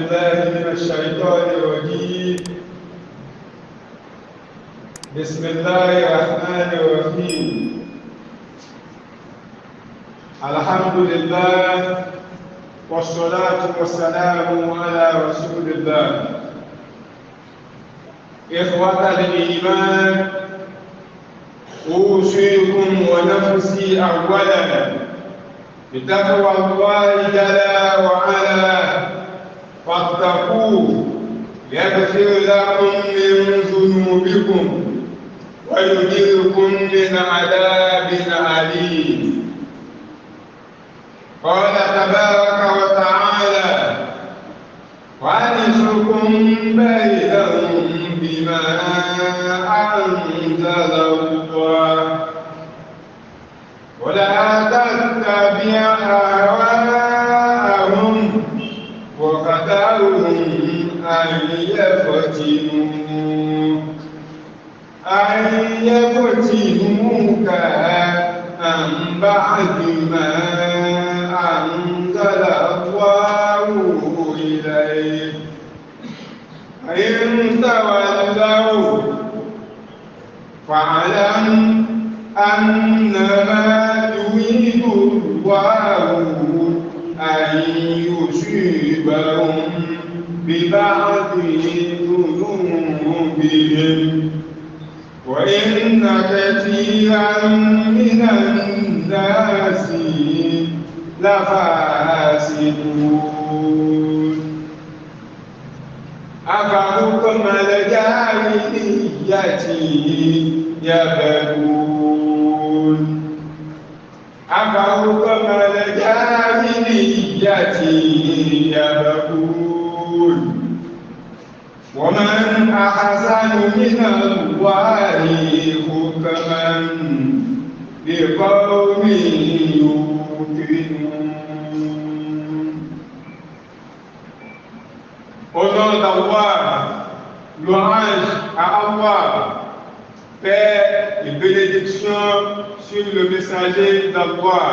بالله من الشيطان الرجيم. بسم الله الرحمن الرحيم. الحمد لله والصلاة والسلام على رسول الله. إخوة الإيمان، أوصيكم ونفسي أولا بتقوى الله جل وعلا فاتقوه يغفر لكم من ذنوبكم ويجركم من عذاب أليم. قال تبارك وتعالى: وأنصركم بينهم بما أنزل الله ولا تتبع أهواءهم وخذلهم أن يفتنوك عن بعد ما أنزل الله إليك. فإن تولوا فاعلم أنما يريد الله أن يصيبهم ببعض ذنوبهم وإن كثيرا من الناس لفاسقون. أفحكم الجاهلية يبغون أفحكم الجاهلية يبغون ومن أحسن من الله حكما لقوم يوقنون. Au nom d'Allah, louange à Allah, paix et bénédiction sur le messager d'Allah.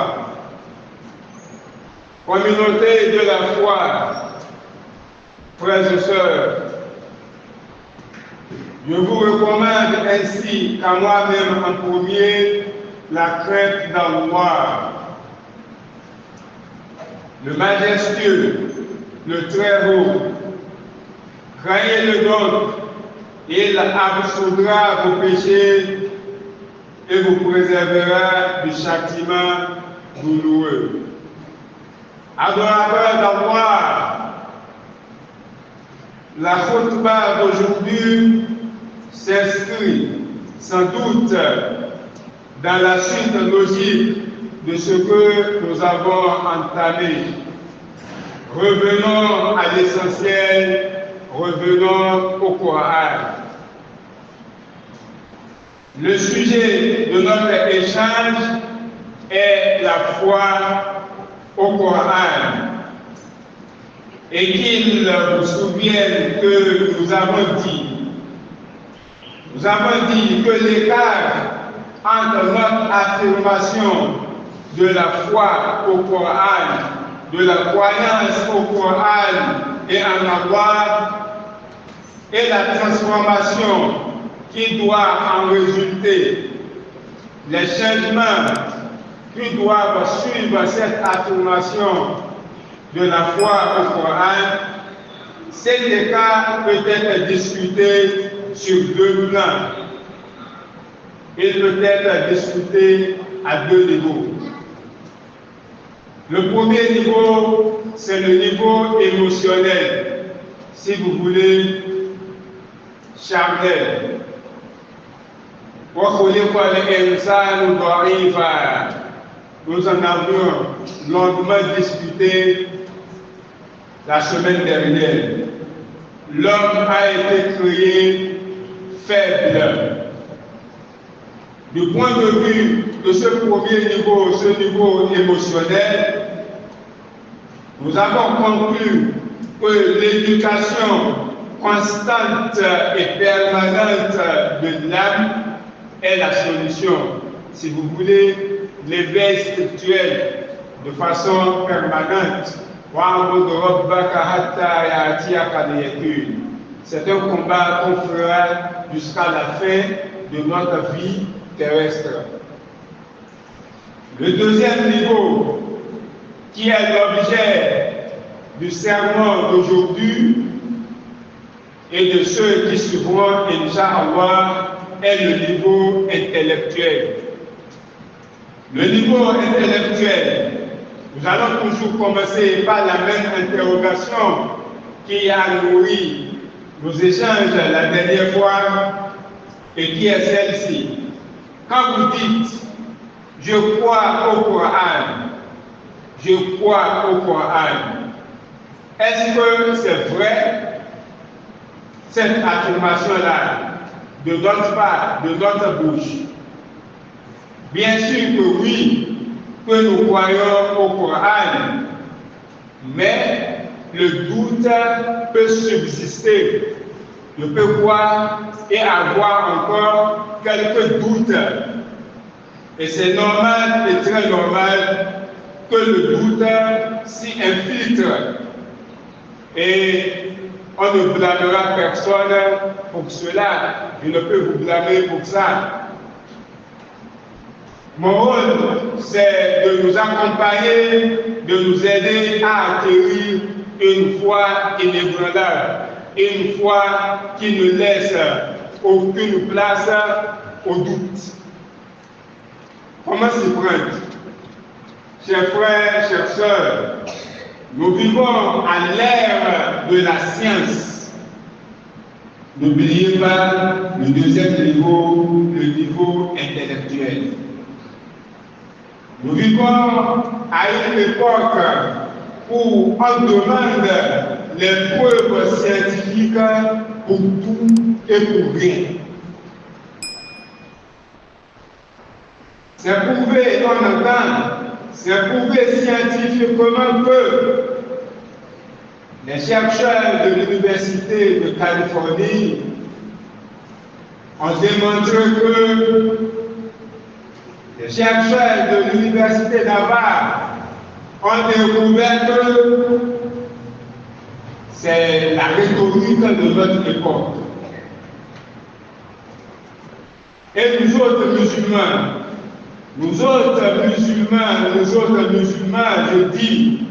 Communauté de la foi, frères et sœurs, je vous recommande ainsi qu'à moi-même en premier la crainte d'Allah, le majestueux, le très haut. Craignez-le donc, il absoudra vos péchés et vous préservera du châtiment douloureux. Adorateurs d'Allah, la khutbah d'aujourd'hui s'inscrit sans doute dans la suite logique de ce que nous avons entamé. Revenons à l'essentiel, revenons au Coran. Le sujet de notre échange est la foi au Coran. Et qu'il vous souvienne que nous avons dit que l'écart entre notre affirmation de la foi au Coran, de la croyance au Coran et en Allah, et la transformation qui doit en résulter, les changements qui doivent suivre cette affirmation de la foi au Coran, cet écart peut être discuté sur deux plans. Il peut être discuté à deux niveaux. Le premier niveau, c'est le niveau émotionnel, si vous voulez, charnel. Nous en avions longuement discuté la semaine dernière. L'homme a été créé faible. Du point de vue de ce premier niveau, ce niveau émotionnel, nous avons conclu que l'éducation constante et permanente de l'âme est la solution. Si vous voulez, l'éveil spirituel de façon permanente C'est un combat qu'on fera jusqu'à la fin de notre vie terrestre. Le deuxième niveau, qui est l'objet du sermon d'aujourd'hui et de ceux qui suivront, Inch'Allah, est le niveau intellectuel. Le niveau intellectuel, nous allons toujours commencer par la même interrogation qui a nourri nos échanges la dernière fois et qui est celle-ci. Quand vous dites « je crois au Coran », je crois au Coran, est-ce que c'est vrai cette affirmation-là de notre part, de notre bouche? Bien sûr que oui, que nous croyons au Coran, mais le doute peut subsister. Je peux croire et avoir encore quelques doutes. Et c'est normal et très normal que le doute s'y infiltre. Et on ne blâmera personne pour cela. Je ne peux vous blâmer pour ça. Mon rôle, c'est de nous accompagner, de nous aider à acquérir une foi inébranlable, une foi qui ne laisse aucune place au doute. Comment s'y prendre? Chers frères, chères sœurs, nous vivons à l'ère de la science. N'oubliez pas le deuxième niveau, le niveau intellectuel. Nous vivons à une époque où on demande les preuves scientifiques pour tout et pour rien. C'est prouvé, on entend, c'est prouvé scientifiquement que les chercheurs de l'Université de Californie ont démontré que les chercheurs de l'Université d'Harvard ont découvert que c'est la rhétorique de notre époque. Et nous autres musulmans, je dis,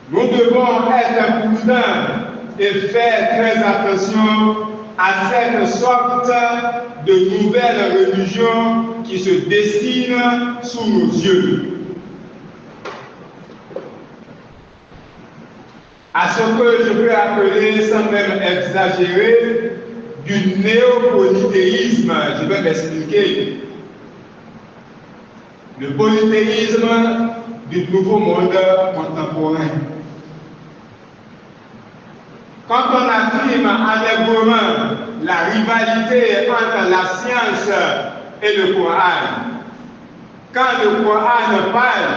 nous devons être prudents et faire très attention à cette sorte de nouvelle religion qui se dessine sous nos yeux. À ce que je peux appeler, sans même exagérer, du néopolythéisme. Je vais m'expliquer. Le polythéisme du nouveau monde contemporain. Quand on affirme allègrement la rivalité entre la science et le Coran, quand le Coran parle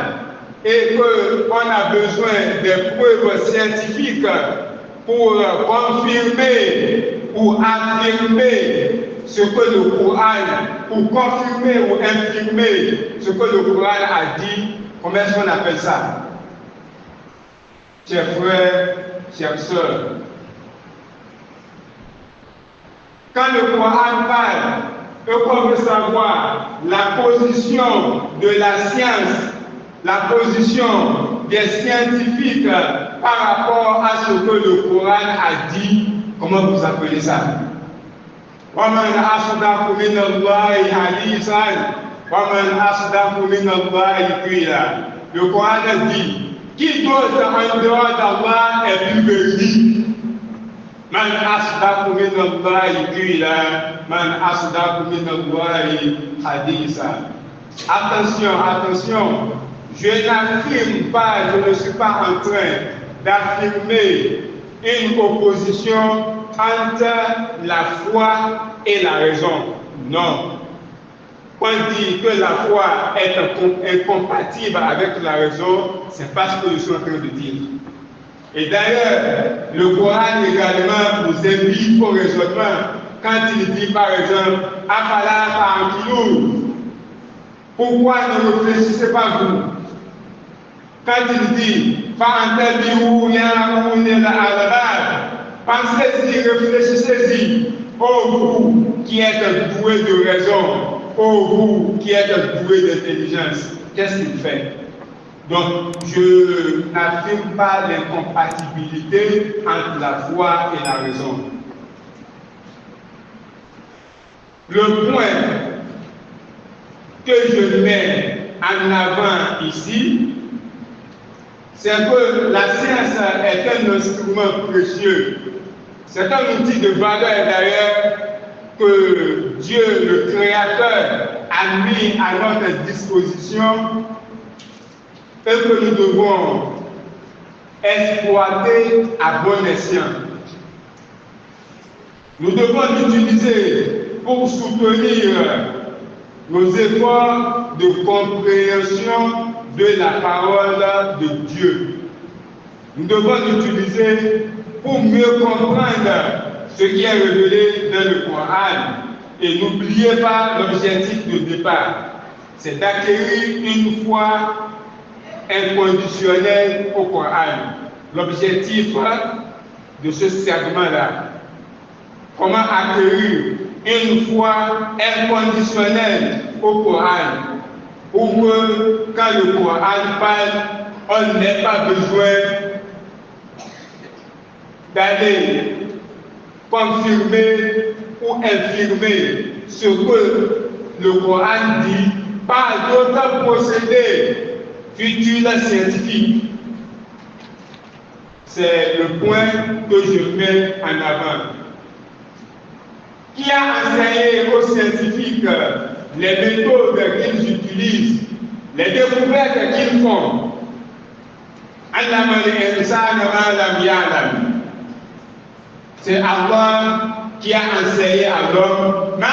et qu'on a besoin des preuves scientifiques pour confirmer ou affirmer ce que le Coran, pour confirmer ou infirmer ce que le Coran a dit, comment est-ce qu'on appelle ça? Chers frères, chères sœurs, quand le Coran parle, et qu'on veut savoir la position de la science, la position des scientifiques par rapport à ce que le Coran a dit, comment vous appelez ça? وَمَنْ أَصْدَقُ مِنَ اللَّهِ حَدِيثًا وَمَنْ أَصْدَقُ مِنَ اللَّهِ قِيلًا. Le Coran dit, qui d'autre en dehors d'Allah est plus véridique? Man asdaqu min Allahi qila, man asdaqu min Allahi haditha. Attention, je n'affirme pas, je ne suis pas en train d'affirmer une opposition entre la foi et la raison. Non. Quand on dit que la foi est incompatible avec la raison, c'est pas ce que je suis en train de dire. Et d'ailleurs, le Coran également nous invite au raisonnement quand il dit par exemple « Afala ta'qilun » pourquoi ne réfléchissez pas vous? Quand il dit Pensez-y, réfléchissez-y. Oh vous qui êtes doués de raison, oh vous qui êtes doués d'intelligence, qu'est-ce qu'il fait? Donc, je n'affirme pas l'incompatibilité entre la foi et la raison. Le point que je mets en avant ici, c'est que la science est un instrument précieux. C'est un outil de valeur d'ailleurs que Dieu, le Créateur, a mis à notre disposition et que nous devons exploiter à bon escient. Nous devons l'utiliser pour soutenir nos efforts de compréhension de la parole de Dieu. Nous devons l'utiliser pour mieux comprendre ce qui est révélé dans le Coran. Et n'oubliez pas l'objectif de départ, c'est d'acquérir une foi inconditionnelle au Coran. L'objectif de ce segment-là, comment acquérir une foi inconditionnelle au Coran, pour que quand le Coran parle, on n'ait pas besoin d'aller confirmer ou infirmer ce que le Coran dit par d'autres procédés futurs scientifiques. C'est le point que je mets en avant. Qui a enseigné aux scientifiques les méthodes qu'ils utilisent, les découvertes qu'ils font? C'est Allah qui a enseigné à l'homme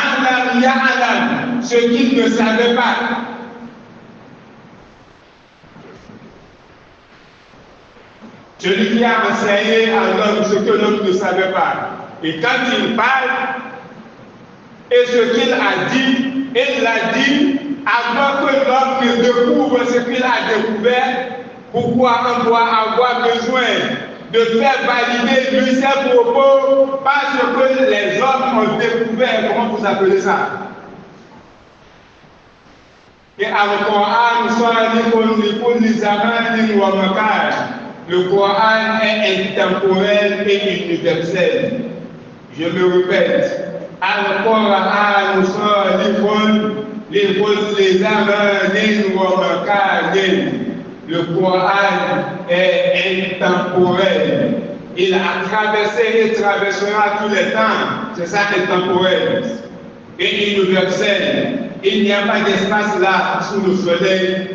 ce qu'il ne savait pas. Celui qui a enseigné à l'homme ce que l'homme ne savait pas. Et quand il parle, et ce qu'il a dit, il l'a dit avant que l'homme ne découvre ce qu'il a découvert. Pourquoi on doit avoir besoin de faire valider lui ses propos parce que les hommes ont découvert? Comment vous appelez ça? Et le Coran est intemporel et universel. Je me répète. Le Coran est intemporel. Il a traversé et traversera tous les temps. C'est ça intemporel et universel. Il n'y a pas d'espace là sous le soleil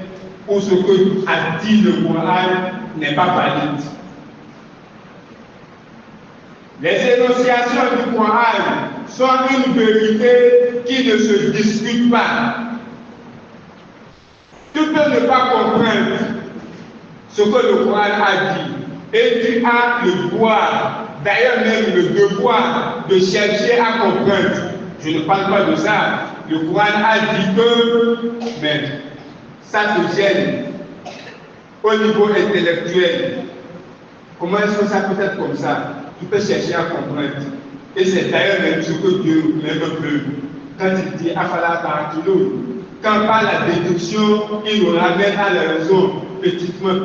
où ce que a dit le Coran n'est pas valide. Les énonciations du Coran sont une vérité qui ne se discute pas. Tu peux ne pas comprendre ce que le Coran a dit et tu as le droit, d'ailleurs même le devoir de chercher à comprendre. Je ne parle pas de ça. Le Coran a dit que, mais ça te gêne au niveau intellectuel. Comment est-ce que ça peut être comme ça? Tu peux chercher à comprendre. Et c'est d'ailleurs même ce que Dieu même veut. Quand il dit Afala Ta'akilun, quand par la déduction, il nous ramène à la raison, petitement,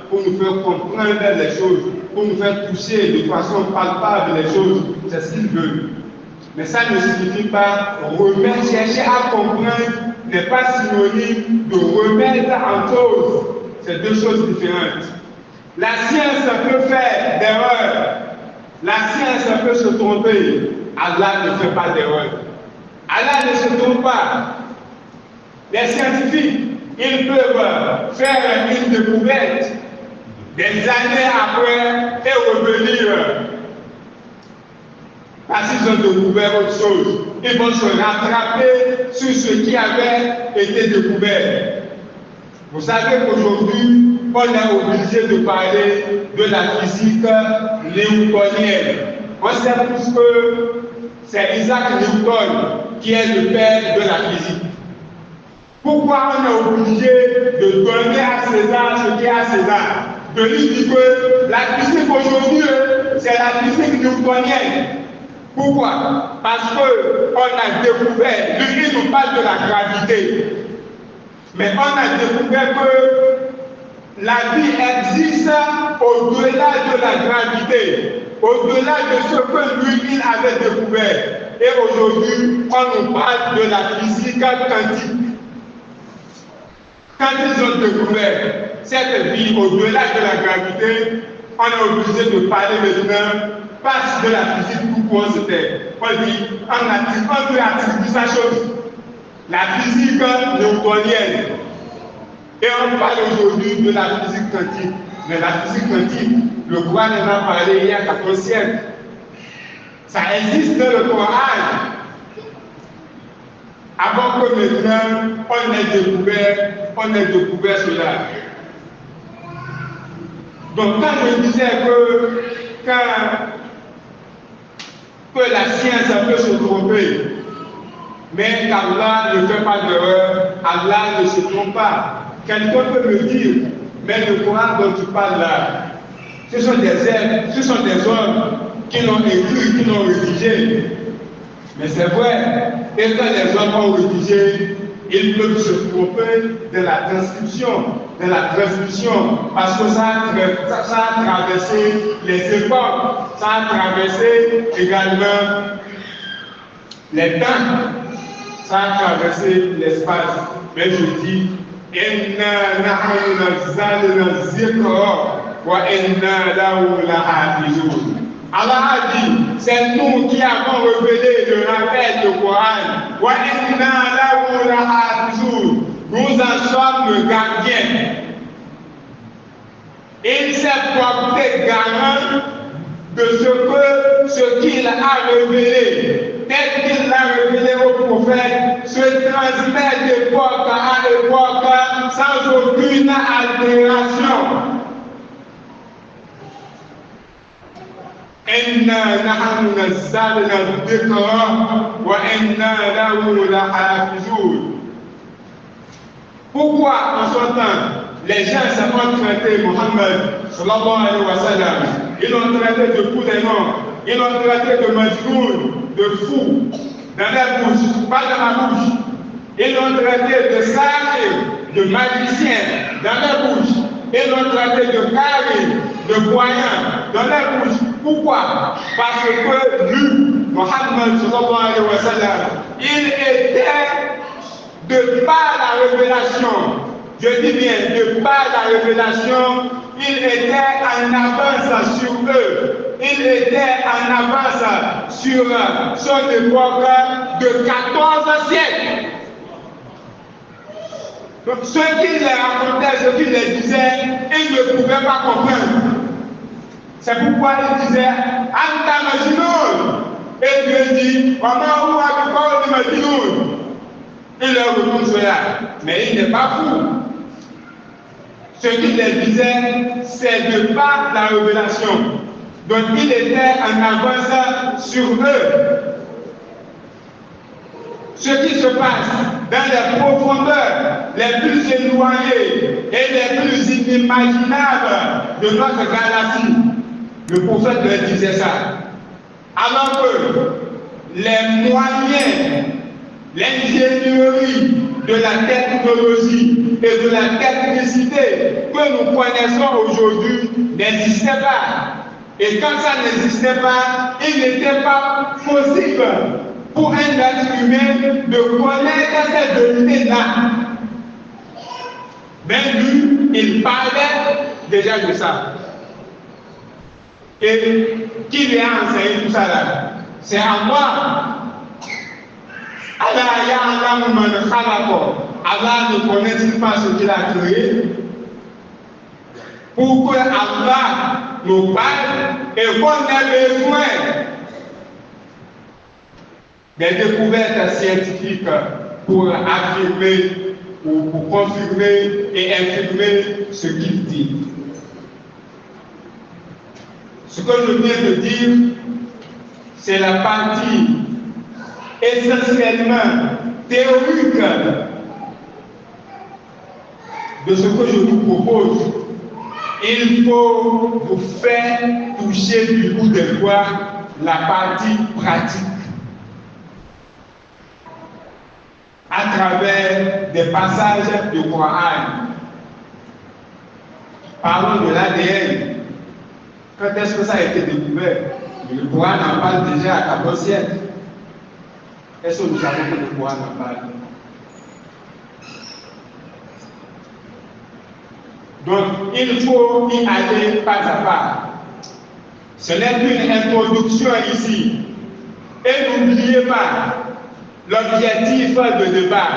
pour nous faire comprendre les choses, pour nous faire toucher de façon palpable les choses. C'est ce qu'il veut. Mais ça ne signifie pas remettre, chercher à comprendre n'est pas synonyme de remettre en cause. C'est deux choses différentes. La science peut faire d'erreurs. La science peut se tromper. Allah ne fait pas d'erreur. Allah ne se trompe pas. Les scientifiques, ils peuvent faire une découverte des années après et revenir. Parce qu'ils ont découvert autre chose. Ils vont se rattraper sur ce qui avait été découvert. Vous savez qu'aujourd'hui, on est obligé de parler de la physique newtonienne. On sait tous que c'est Isaac Newton qui est le père de la physique. Pourquoi on est obligé de donner à César ce qui est à César? Je lui dis que la physique aujourd'hui, c'est la physique newtonienne. Pourquoi? Parce qu'on a découvert, lui il nous parle de la gravité, mais on a découvert que la vie existe au-delà de la gravité, au-delà de ce que lui il avait découvert. Et aujourd'hui, on nous parle de la physique quantique. Quand ils ont découvert cette vie au-delà de la gravité, on est obligé de parler maintenant pas de la physique tout court, c'était. On dit, on peut attribuer sa chose. La physique newtonienne. Et on parle aujourd'hui de la physique quantique. Mais la physique quantique, le Coran en a parlé il y a 14 siècles. Ça existe dans le Coran. Avant que maintenant on ait découvert cela. Donc quand je disais que la science peut se tromper, mais qu'Allah ne fait pas d'erreur, Allah ne se trompe pas. Quelqu'un peut me dire, mais le Coran dont tu parles là, ce sont des hommes qui l'ont écrit, qui l'ont rédigé. Mais c'est vrai, et quand les hommes ont rédigé, ils peuvent se tromper de la transcription, de la transmission, parce que ça a traversé les époques, ça a traversé également les temps, ça a traversé l'espace. Mais je dis, Inna nahnu nazzalna dhikra wa inna lahu lahafizun. Allah a dit, c'est nous qui avons révélé le rappel du Coran. Wa inna lahu lahafizun. Nous en sommes gardiens. Il s'est porté garant de ce qu'il a révélé. Tel qu'il l'a révélé au prophète, se transmet d'époque à époque sans aucune altération. Inna nahnu nazzalna dhikra wa inna lahu lahafizun. Pourquoi en son temps les gens ont traité Mohammed sallallahu alayhi wa sallam, ils l'ont traité de fou des noms, ils l'ont traité de majnoun, de fou, dans la bouche, pas dans la bouche. Ils l'ont traité de sage, de magicien, dans la bouche. Ils l'ont traité de carré, de voyant, dans la bouche. Pourquoi? Parce que lui, Mohammed sallallahu alayhi wa sallam, il était de par la révélation, je dis bien de par la révélation, il était en avance sur eux. Il était en avance sur son époque de 14 siècles. Donc ceux qui les racontaient, ceux qui les disaient, ils ne pouvaient pas comprendre. C'est pourquoi ils disaient Anta Majnoun. Et Dieu dit Comment vous avez Majnoun? Il leur répond cela. Mais il n'est pas fou. Ce qu'il les disait, c'est de par la révélation. Donc il était en avance sur eux. Ce qui se passe dans les profondeurs les plus éloignées et les plus inimaginables de notre galaxie, le prophète leur disait ça. Alors que les moyens, l'ingénierie de la technologie et de la technicité que nous connaissons aujourd'hui n'existaient pas. Et quand ça n'existait pas, il n'était pas possible pour un être humain de connaître cette vérité-là. Mais lui, il parlait déjà de ça. Et qui lui a enseigné tout ça là? C'est Allah. Allah ne connaît-il pas ce qu'il a créé? Pour que Allah nous parle et qu'on ait besoin des découvertes scientifiques pour affirmer ou pour confirmer et infirmer ce qu'il dit. Ce que je viens de dire, c'est la partie essentiellement théorique de ce que je vous propose. il faut vous faire toucher du bout des doigts la partie pratique à travers des passages du Coran. Parlons de l'ADN. Quand est-ce que ça a été découvert? Le Coran en parle déjà à 14 siècles. Est-ce que nous savons que le Coran en parle? Donc, il faut y aller pas à pas. Ce n'est qu'une introduction ici. Et n'oubliez pas, l'objectif de débat,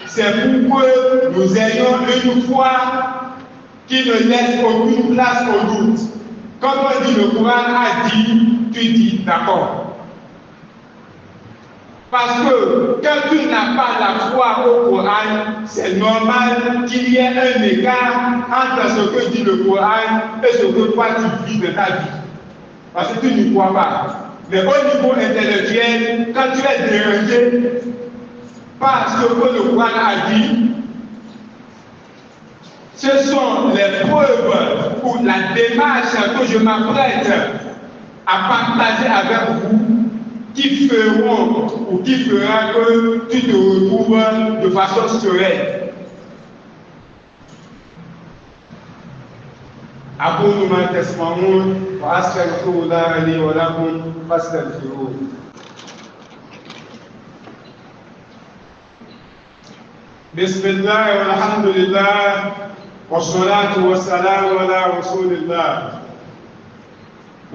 c'est pour que nous ayons une foi qui ne laisse aucune place au doute. Comme on dit, le Coran a dit, tu dis d'accord. Parce que quand tu n'as pas la foi au Coran, c'est normal qu'il y ait un écart entre ce que dit le Coran et ce que toi tu vis de ta vie. Parce que tu n'y crois pas. Mais au niveau intellectuel, quand tu es dérangé par ce que le Coran a dit, ce sont les preuves ou la démarche que je m'apprête à partager avec vous qui feront ou qui fera que tu te retrouves de façon sereine. أقول ما تسمعون وأستغفر الله لي ولكم فاستغفروه. بسم الله والحمد لله والصلاة والسلام على رسول الله.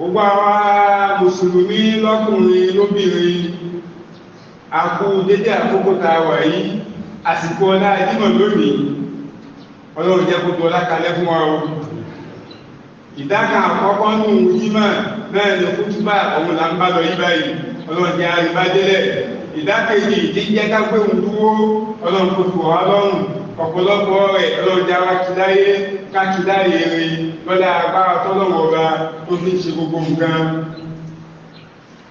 Gbogbo àwa Mùsùlùmí lọ́kùnrin lóbìnrin, a kú dédé àkókò tá a wà yìí, àsìkò ọlá ìdímọ̀ lónìí, Ọlọ́run jẹ́ kó tó ọlá kalẹ̀ fún wa o. Ìdáka àkọ́kọ́ ní òun jímọ̀ náà ni kútúbà òun là ń bá lọ yí báyìí, Ọlọ́run jẹ́ àríbádélẹ̀. Ìdákejì tí jẹ́ ká gbé òun dúró, Ọlọ́run kò fò wá lọ́rùn, ọ̀pọ̀lọpọ̀ rẹ̀ Ọlọ́run jẹ́ wá kí láyé káàkiri èrè lọ́dá agbára tọ́lọ́wọ́ ọba tó fi ṣe gbogbo nǹkan.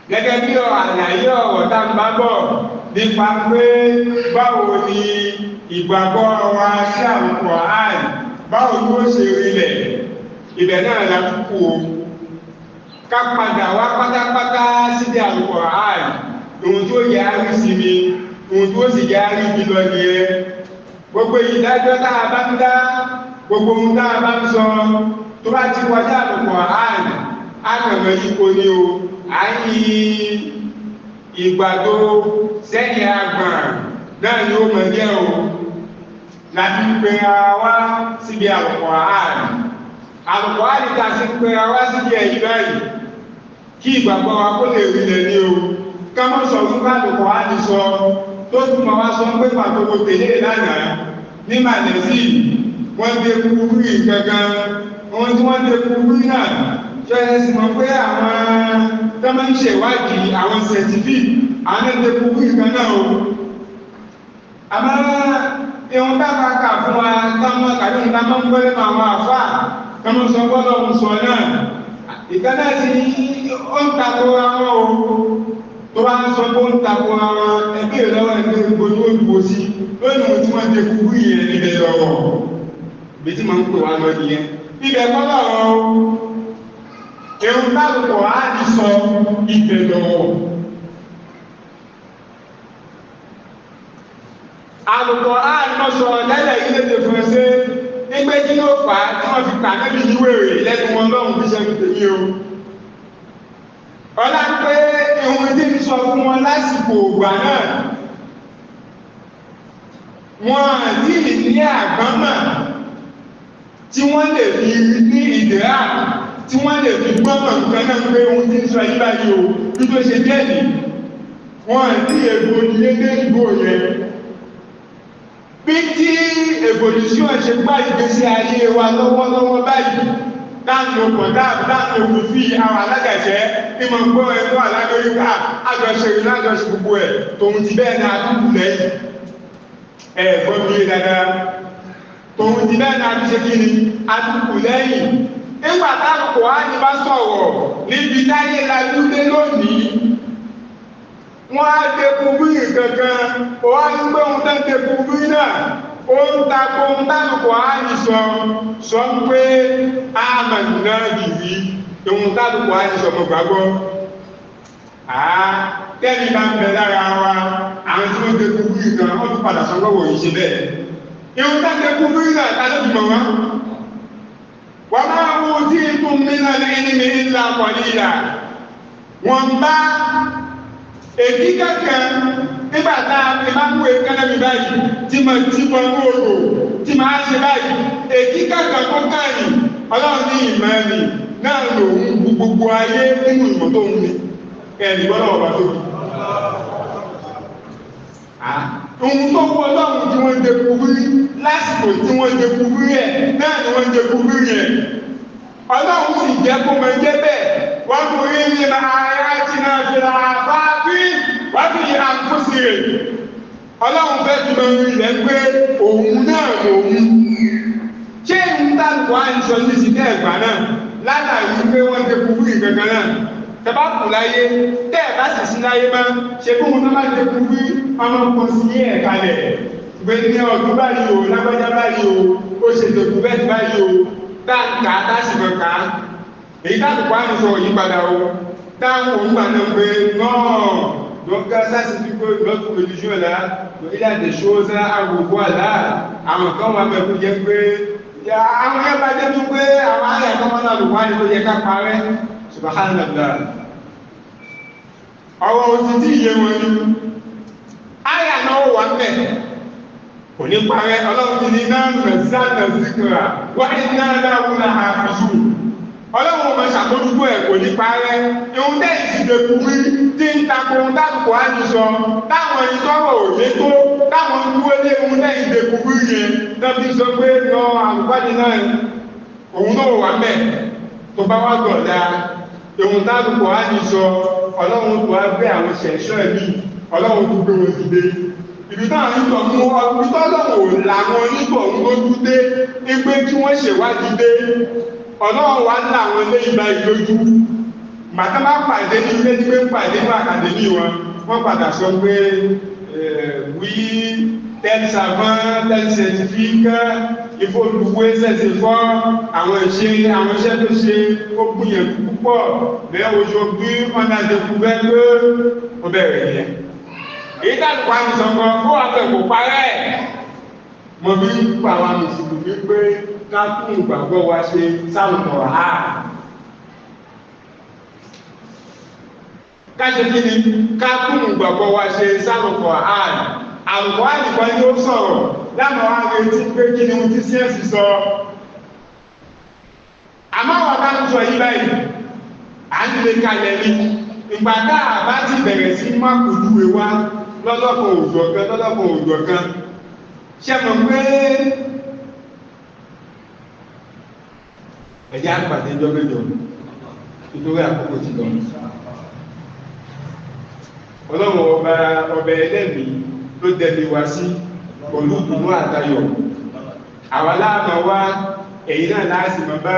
Gẹ́gẹ́ bí àlàyé ọ̀rọ̀ tá ń bá bọ̀ nípa pé báwo ni ìgbàgbọ́ wa sí àwọn Kùránì, báwo ni ó ṣe rinlẹ̀, ibẹ̀ náà la kúkú o. Ká padà wá pátápátá síbi àwọn Kùránì, ohun tó yẹ àrí sí mi, ohun tó sì yẹ àrí bí lọ nìyẹn. Gbogbo ìdájọ́ tá a bá ń dá, gbogbo ohun tá a bá ń sọ, tó bá ti wájú àlùkò àárín, àkànmọ̀ yípo ni o, à ń yí ìgbàdo sẹ́yìn àgbọ̀n náà ni ó mọ̀ jẹ́ o, láti pe ara wá síbi àlùkò àárín. Àlùkò àárín ta sí pe ara wá síbi ẹ̀yìn báyìí, kí ìgbàgbọ́ wa kó lè rí lẹ̀ ní o. Ká mọ́ sọ fún àlùkò àárín sọ, tó tún ma wá sọ pé pàtó kò tèlé lánàá ní màlẹ́sì wọ́n dé kúrúrí gangan wọ́n tí wọ́n dé kúrúrí náà ṣe ẹ̀sìn mọ̀ pé àwọn tó máa ń ṣèwádìí àwọn sẹ̀tìfì àwọn dé kúrúrí kan náà o. Àmọ́ ìwọ̀n bá bá kà fún wa táwọn kàdé nígbà máa ń gbọ́lé máa wọ àfà táwọn sọ gbọ́dọ̀ ń sọ náà ìkànnà sí ó ń takò àwọn o. Tó bá ń sọ pé ó ń takò àwọn ẹbí ìlọ́wọ́ ẹgbẹ́ ìgbójú òdùwò sí lónìí ohun tí wọ́n jẹ kúrú yẹn níbẹ̀ lọ́wọ́ bí tí ma ń pè wá lọ nìyẹn ibẹ̀ kọ́lọ̀ ẹ̀rùn tálùkọ̀ á ní sọ ibẹ̀ lọ́wọ́ alùkọ̀ á ní sọ lẹ́lẹ̀ ilé tẹ fún ẹsẹ́ nígbẹ́ tí ó fà á tí wọ́n fi kà níbi níwèrè lẹ́nu wọn lọ́hùn bí ṣe ń tèmi o ọlá pé ìhun tí ń sọ fún wọn lásìkò ògbà náà wọn àti ní àgbọ́mà tí wọ́n lè fi ní ìdẹ́rà tí wọ́n lè fi gbọ́mọ̀ nǹkan náà pé ohun tí ń sọ yí báyìí o bí tó ṣe jẹ́ni wọn àti ègbò nílé ìgbò yẹn bí tí evolution ṣe gbá ìgbésí ayé wa lọ́wọ́lọ́wọ́ báyìí dáàbò pọ̀ dáàbò fi àwọn alágàjẹ́ ìmọ̀ gbọ́ ẹ̀kọ́ alágbèríkà àjọṣe lájọṣe gbogbo ẹ̀ tòun ti bẹ́ẹ̀ ní àdúgbò lẹ́yìn ẹ̀gbọ́n mi dáadáa tòun ti bẹ́ẹ̀ ní àdúgbò kí ni àdúgbò lẹ́yìn nígbà táàkù á ní bá sọ̀rọ̀ níbi táyé lajúdé lónìí wọ́n á dẹkùn bí kankan ó wá ń gbé ohun tó ń dẹkùn bí náà ó ń takò ń tálùkù áàdì sọ ń pé àmàlà bìbí ohun tálùkù áàdì sọ mọ̀ gbàgbọ́ tẹ́lì bá ń bẹ lára wa àwọn tí wọ́n tẹ́kù bí ìkan wọ́n tún padà sọ́gbọ́wọ̀ yìí ṣe bẹ́ẹ̀ ihun tẹ́kù bí ìkan tàbí mọ̀ wọ́n máa wó tí tún mílọ̀ lẹ́yìn mi ńlá pọ̀lì ìlà wọ́n bá èdí kankan nígbàtá ìmáwó ìkánẹ́mì báyìí tí ma tí ma ń rò tí ma ṣe báyìí èdí kankan tó káàní ọlọ́run ní ìmẹ́rin náà lòun gbogbo ayé nínú ìmọ̀ tó ń ní ẹ̀rì gbọ́nà ọba tó bí ohun tó wọ́ ọlọ́run tí wọ́n jẹ kúrú lásìkò tí wọ́n jẹ kúrú ẹ̀ náà ni wọ́n jẹ kúrú yẹn ọlọ́run sì jẹ́ kó mọ jẹ́ bẹ́ẹ̀ wọ́n kò rí ní ara tí náà fi ra bá bí wọ́n fi yí àkóso rẹ̀ ọlọ́run fẹ́ fi mọ rí rẹ̀ pé òun náà lòun ṣé ìhun tàbí wà ń sọ ní ìsìnkẹ́ ẹ̀gbà náà látàrí pé wọ́n jẹ kúrú ìgangan náà tẹbá kù láyé tẹ́ẹ̀bá sì sí láyé má ṣe fún un tó bá jẹ kú bí ọmọ pọ̀ sí ní ẹ̀kalẹ̀ gbé ní ọdún báyìí o lágbájá báyìí o ó ṣe tẹ̀kù bẹ́ẹ̀ báyìí o táǹkà tásìmọ̀ ká èyí tàbùkù á ní sọ yí padà o táwọn òun gbà náà pé náà donc ça c'est que notre religion là il y a des choses à revoir là àwọn kan wà mẹ́kú jẹ́ pé àwọn yẹn bá jẹ́ pé àwọn àyà kan wọn náà lò wá ní ó yẹ ká parẹ́ subhanallah ọwọ́ òsì tí iye wọn ní àyà náà wà mẹ́ kò ní parẹ́ ọlọ́run ti ní náà mẹ́sánà síkìrà wà ní náà láwùlà àfisù ọlọ́run ọmọ ṣàkójúkú ẹ̀ kò ní parẹ́ ihun tẹ́ ìsìnkú rí tí ń takò dáàbò àjùsọ táwọn ìtọ́rọ̀ òye tó táwọn dúró lé ihun tẹ́ ìsìnkú rí yẹn tọ́bí sọ pé lọ àlùbáyé náà òun náà wà mẹ́ tó bá wá gọ̀ọ̀dá ohun tábùkù á ní sọ ọlọ́run tó á gbé àwọn ṣẹ̀ṣọ́ ẹ̀mí ọlọ́run tó gbé wọn dìde ibi táwọn onítọ̀ mú ọlọ́run làwọn onítọ̀ ń lójú dé pé kí wọ́n ṣèwádìí dé ọlọ́run wá láwọn ilé ìgbà ìlójú màtá bá pàdé ní ilé tí pé ń pàdé ní àkàdémì wọ́n padà sọ pé wí tel savant tel scientifique il faut louer ses efforts àwọn iṣẹ́ tó ṣe ó gbìyànjú púpọ̀ mais aujourd'hui on a découvert que ó bẹ̀rẹ̀ yẹn èyí tàbí ní sọ́kọ́ kó àpẹ̀kò parẹ́ mọ̀ bí pa àwọn mùsùlùmí pé ká kún ìgbàgbọ́ wa ṣe sáàmùtọ̀ ha ká ṣe kí ni ká kún ìgbàgbọ́ wa ṣe sáàmùtọ̀ ha àlùkò àdìkọ́ ni ó sọ̀rọ̀ lánàá wá retí pé kí ni ohun tí síẹ̀sì sọ àmọ́ àwọn bá ń sọ yí báyìí à ń lè kalẹ̀ ní ìgbà tá a bá ti bẹ̀rẹ̀ sí mákòjúwe wá lọ́lọ́kan òjò kan ṣe mọ̀ pé ẹ̀yà àpàdé jọ́mẹ́jọ nítorí àkókò ti lọ ọlọ́run ọba ẹlẹ́mìí ló dẹ̀lé wá sí olúdùnú àtayọ̀ àwọn aláàmà wá èyí náà láàsì mọ́ bá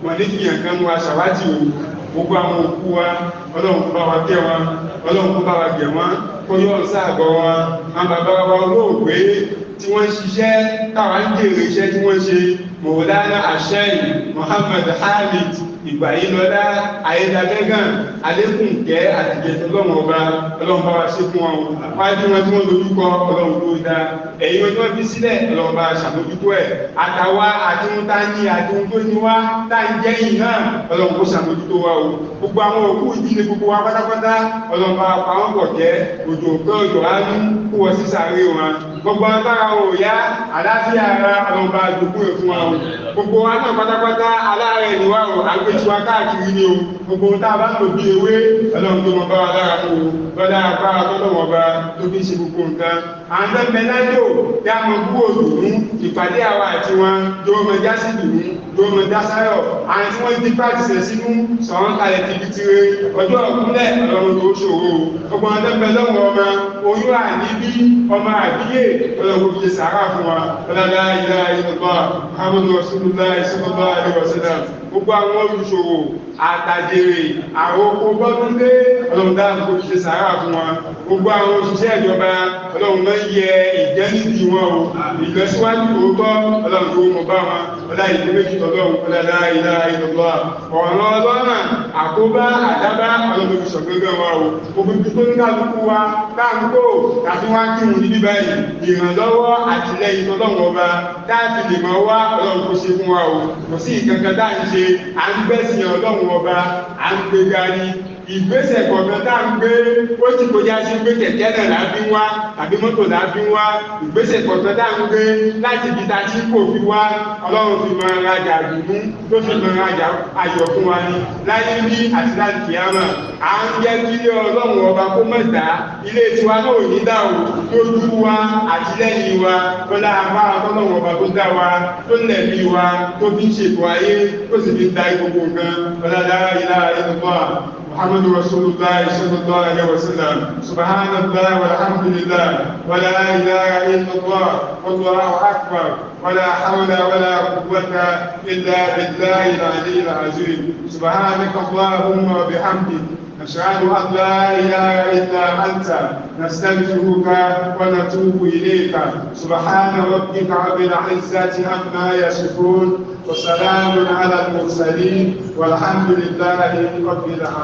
wọn ní kíyàn kan wá ṣàwátì o gbogbo àwọn òkú wa ọlọ́run kó bá wa kẹ́ wọn ọlọ́run kó bá wa gẹ̀ wọn kó yọ́ sáàgọ́ wọn àwọn bàbá wa olóògbé tí wọ́n ṣiṣẹ́ táwọn ń jèrè iṣẹ́ tí wọ́n ṣe Mọ̀wòlánà Àṣẹ́yìn Muhammad Hamid Ìgbàyílọ́lá Ayédàgẹ́gàn Adékùn kẹ́ àtìjẹta ọlọ́run bá wa ṣe fún wọn wájú wọn tí wọ́n lórúkọ ọlọ́run tó dá ẹ̀yìn wọn tí wọ́n fi sílẹ̀ ọlọ́run bá ṣàmójútó ẹ̀ àtàwà àti wọn tá ní àti wọn tó ní wá tá ń jẹ́ yìí náà ọlọ́run kó ṣàmójútó wa o gbogbo àwọn òkú ìdílé gbogbo wa pátápátá ọlọ́run bá pa wọn pọ̀ jẹ́ òjò òkè òjò áánú kó wọ sí sàárè wọn gbogbo agbára òòyá àláfíà ara ọlọ́run bá dùkú ẹ̀ fún wa o gbogbo wa náà pátápátá aláàrẹ̀ ìníwá o àgbéṣuwa káàkiri ni o gbogbo tá a bá ń lò bí ewé ọlọ́run tó mọ bá wa lára fún o lọ́dá agbára tọ́lọ̀ wọn bá tó fi ń ṣe gbogbo nǹkan àwọn tó ń bẹ lájò tí a mọ bú òdùnú ìpàdé àwa àti wọn yóò mọ já sí dùnú yóò mọ já sáyọ̀ àwọn tí wọ́n ti pàṣẹ sínú sọ̀rọ̀ kalẹ̀ tìbí tire ọjọ́ ọ̀kúnlẹ̀ ọlọ́run tó ṣòro gbogbo àwọn tó ń bẹ lọ́wọ́ ọmọ oyún àníbí ọmọ àbíyè ọlọ́run kò fi sàárà fún wa ọlọ́lá ilá ìlọ́gbà Muhammadu Rasulullah sallallahu alaihi wasallam gbogbo àwọn olùṣòwò àtàjèrè àwọn oko bọ́dúndé ọlọ́run dáàbò kò fi sàárà fún wa gbogbo àwọn òṣìṣẹ́ ìjọba ọlọ́run máa ń yẹ ìjẹ́nìdì wọn o ìlọsíwájú òótọ́ ọlọ́run tó mọ̀ bá wọn ọlá ìdí méjì tọ́lọ́run ọlọ́lá ilá ìlọ́gbà ọ̀rọ̀ ọlọ́run àkóbá àdábá ọlọ́run fi ṣọ̀gbẹ́gbẹ́ wa o gbogbo tó ń kálukú wa táàkó tàbí wá kí wọn níbí báyìí ìrànlọ́wọ́ àtìlẹ́yìn tọ́lọ́run ọba táàfi lè máa wá ọlọ́run kó ṣe fún wa o kò sí ìkankan táà ń ṣe à ń gbẹ́sìn ọlọ́run ọba à ń gbé gari ìgbésẹ̀ kọ̀ọ̀kan tá ń gbé ó ti kọjá sí pé kẹ̀kẹ́ náà lábí wá tàbí mọ́tò lábí wá ìgbésẹ̀ kọ̀ọ̀kan tá ń gbé láti ibi ta tí kò fi wá ọlọ́run fi máa rajà àdùnnú tó fi máa rajà ayọ̀ fún wa ní láyé ní àti láti kìámà à ń jẹ́ kí ilé ọlọ́run ọba kó mọ̀dá ilé tiwa náà ò ní dà o tó dú wa àtìlẹ́yìn wa tó láàbá ọlọ́run ọba tó dá wa tó lẹ̀mí wa tó fi ń ṣètò ayé tó sì fi ń darí gbogbo nǹkan ọlọ́dá ilá ìlúbọ̀ محمد رسول الله صلى الله عليه وسلم سبحان الله والحمد لله ولا إله إلا الله والله أكبر ولا حول ولا قوة إلا بالله العلي العظيم سبحانك اللهم وبحمدك نشهد أن لا إله إلا أنت نستغفرك ونتوب إليك سبحان ربك رب العزة عما يصفون وسلام على المرسلين والحمد لله رب العالمين